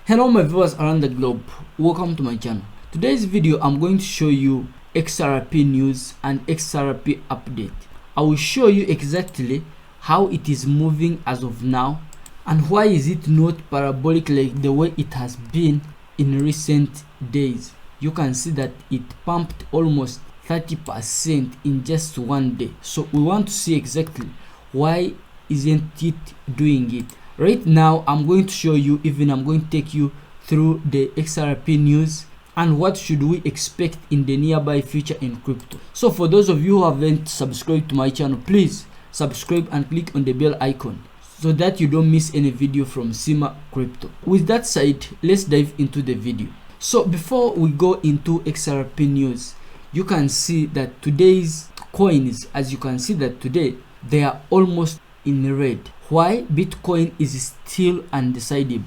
Hello my viewers around the globe, welcome to my channel. Today's video I'm going to show you XRP news and XRP update. I will show you exactly how it is moving as of now and why is it not parabolic like the way it has been in recent days. You can see that it pumped almost 30% in just one day. So we want to see exactly why isn't it doing it. Right now I'm going to show you, I'm going to take you through the XRP news and what should we expect in the nearby future in crypto. So for those of you who haven't subscribed to my channel, please subscribe and click on the bell icon so that you don't miss any video from Sima Crypto. With that said, let's dive into the video. So before we go into XRP news, you can see that today's coins, as you can see that today they are almost in red. Why? Bitcoin is still undecided.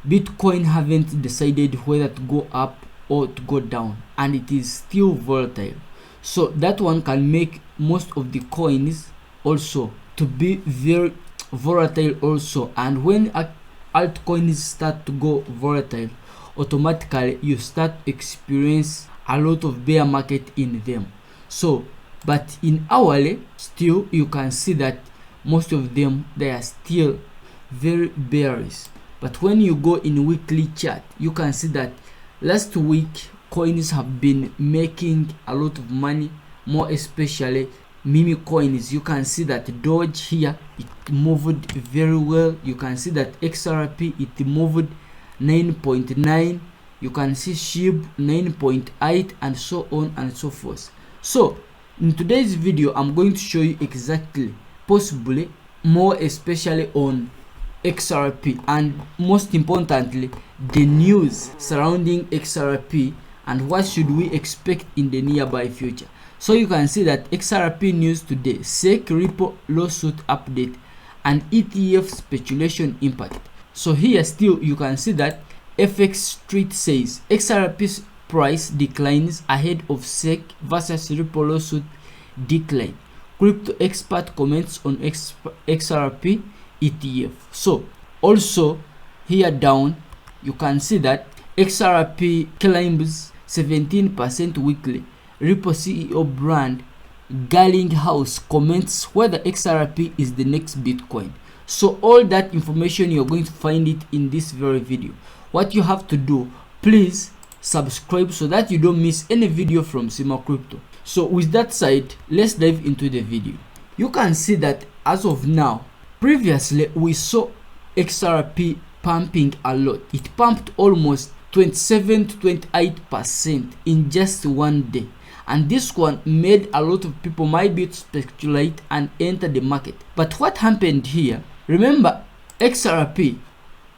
Bitcoin haven't decided whether to go up or to go down, and it is still volatile. So that one can make most of the coins also to be very volatile also. And when altcoins start to go volatile, automatically you start to experience a lot of bear market in them. So but in hourly, still you can see that most of them they are still very bearish. But when you go in weekly chart, you can see that last week coins have been making a lot of money, more especially meme coins. You can see that Doge here, it moved very well. You can see that XRP, it moved 9.9. you can see SHIB 9.8 and so on and so forth. So in today's video I'm going to show you exactly, possibly more especially on XRP, and most importantly the news surrounding XRP and what should we expect in the nearby future. So you can see that XRP news today: SEC repo lawsuit update and ETF speculation impact. So here still you can see that FX Street says XRP's price declines ahead of SEC versus repo lawsuit decline. Crypto expert comments on XRP ETF. So also here down you can see that XRP climbs 17% weekly. Repo CEO brand Garlinghouse comments whether XRP is the next Bitcoin. So all that information you're going to find it in this very video. What you have to do, please subscribe so that you don't miss any video from Sima Crypto. So with that said, let's dive into the video. You can see that as of now, previously we saw XRP pumping a lot. It pumped almost 27 to 28% in just one day, and this one made a lot of people might be to speculate and enter the market. But what happened here? Remember, XRP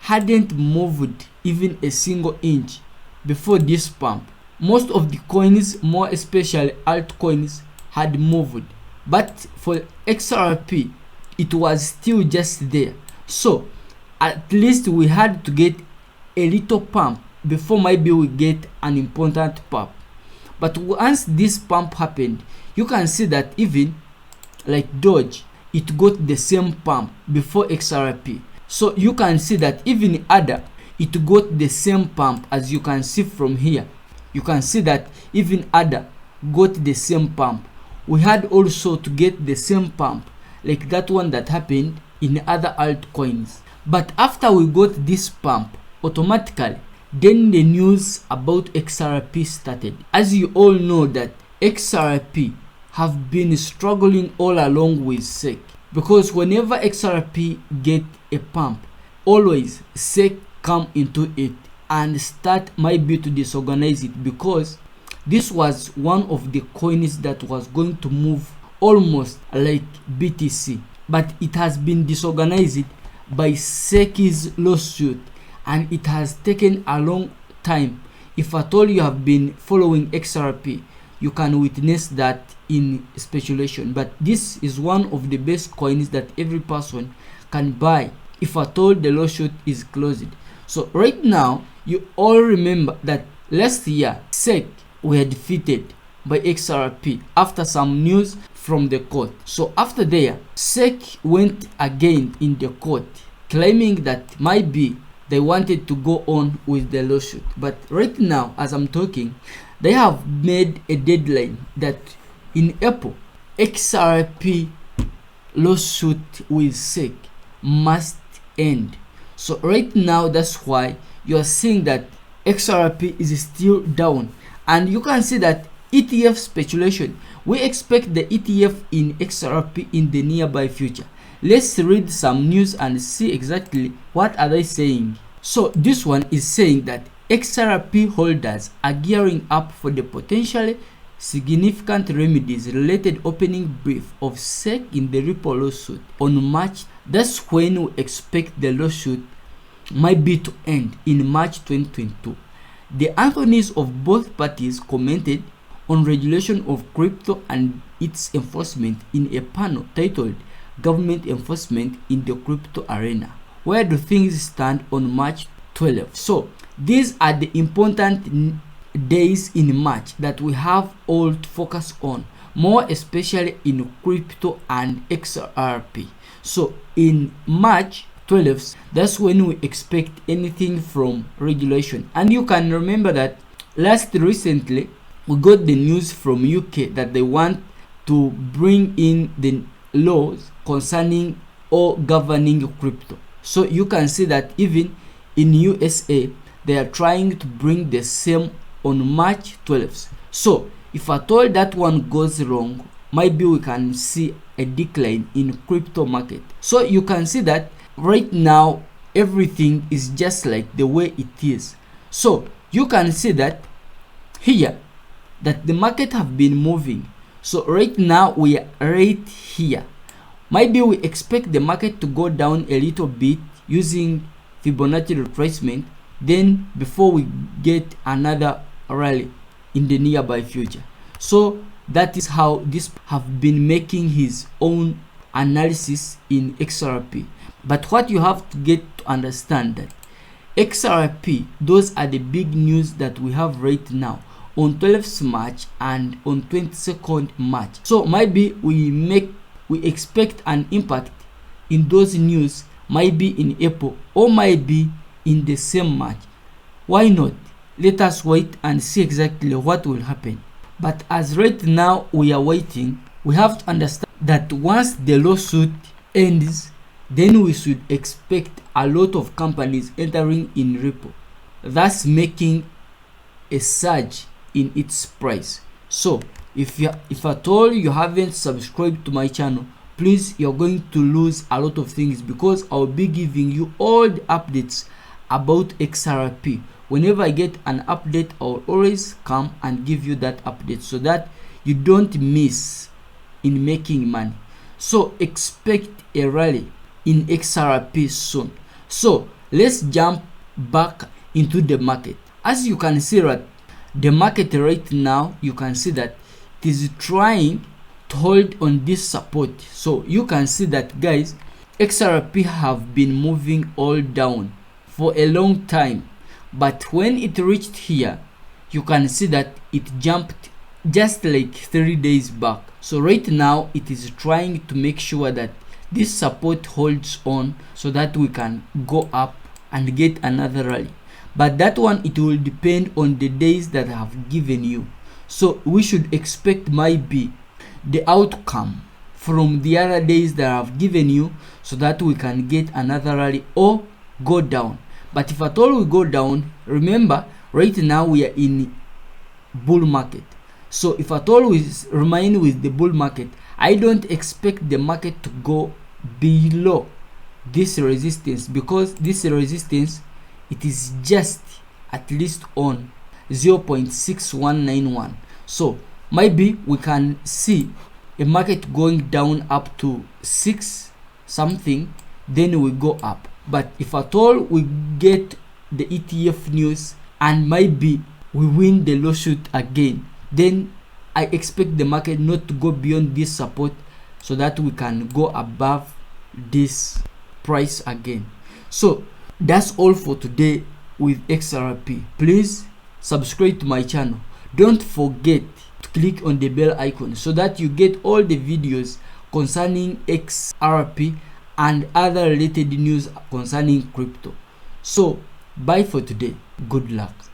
hadn't moved even a single inch before this pump. Most of the coins, more especially altcoins, had moved, but for XRP it was still just there. So at least we had to get a little pump before maybe we get an important pump. But once this pump happened, you can see that even like Doge, it got the same pump before XRP. So you can see that even ADA, it got the same pump. As you can see from here, you can see that even ADA got the same pump. We had also to get the same pump like that one that happened in other altcoins. But after we got this pump, automatically then the news about XRP started. As you all know that XRP have been struggling all along with SEC, because whenever XRP get a pump, always SEC come into it and start maybe to disorganize it, because this was one of the coins that was going to move almost like BTC, but it has been disorganized by SEC's lawsuit, and it has taken a long time. If at all you have been following XRP, you can witness that in speculation. But this is one of the best coins that every person can buy if at all the lawsuit is closed. So right now, you all remember that last year SEC were defeated by XRP after some news from the court. So after there, SEC went again in the court claiming that might be they wanted to go on with the lawsuit. But right now, as I'm talking, they have made a deadline that in April, XRP lawsuit with SEC must end. So right now, that's why you are seeing that XRP is still down, and you can see that ETF speculation. We expect the ETF in XRP in the nearby future. Let's read some news and see exactly what are they saying. So this one is saying that XRP holders are gearing up for the potentially significant remedies related opening brief of SEC in the Ripple lawsuit on March. That's when we expect the lawsuit might be to end in March 2022. The attorneys of both parties commented on regulation of crypto and its enforcement in a panel titled Government Enforcement in the Crypto Arena. Where do things stand on March 12th? So these are the important days in March that we have all to focus on, more especially in crypto and XRP. So in March 12th, that's when we expect anything from regulation. And you can remember that recently we got the news from UK that they want to bring in the laws concerning or governing crypto. So you can see that even in USA they are trying to bring the same on March 12th. So if at all that one goes wrong, maybe we can see a decline in crypto market. So you can see that right now everything is just like the way it is. So you can see that here that the market have been moving. So right now we are right here. Maybe we expect the market to go down a little bit using Fibonacci retracement, then before we get another rally in the nearby future. So that is how this have been making his own analysis in XRP. But what you have to get to understand that XRP, those are the big news that we have right now on 12th March and on 22nd March. So maybe we expect an impact in those news, maybe in April or maybe in the same March. Why not? Let us wait and see exactly what will happen. But as right now we are waiting, we have to understand that once the lawsuit ends, then we should expect a lot of companies entering in Ripple, thus making a surge in its price. So if at all you haven't subscribed to my channel, please, you're going to lose a lot of things, because I'll be giving you all the updates about XRP. Whenever I get an update, I'll always come and give you that update so that you don't miss in making money. So expect a rally in XRP soon. So let's jump back into the market. As you can see, right, the market right now, you can see that it is trying to hold on this support. So you can see that, guys, XRP have been moving all down for a long time, but when it reached here, you can see that it jumped just like 3 days back. So right now it is trying to make sure that this support holds on so that we can go up and get another rally. But that one, it will depend on the days that I have given you. So we should expect maybe the outcome from the other days that I have given you so that we can get another rally or go down. But if at all we go down, remember right now we are in bull market. So if at all we remain with the bull market, I don't expect the market to go below this resistance, because this resistance, it is just at least on 0.6191. So maybe we can see a market going down up to 6 something, then we go up. But if at all we get the ETF news and maybe we win the lawsuit again, then I expect the market not to go beyond this support so that we can go above this price again. So that's all for today with XRP. Please subscribe to my channel. Don't forget to click on the bell icon so that you get all the videos concerning XRP and other related news concerning crypto. So bye for today. Good luck.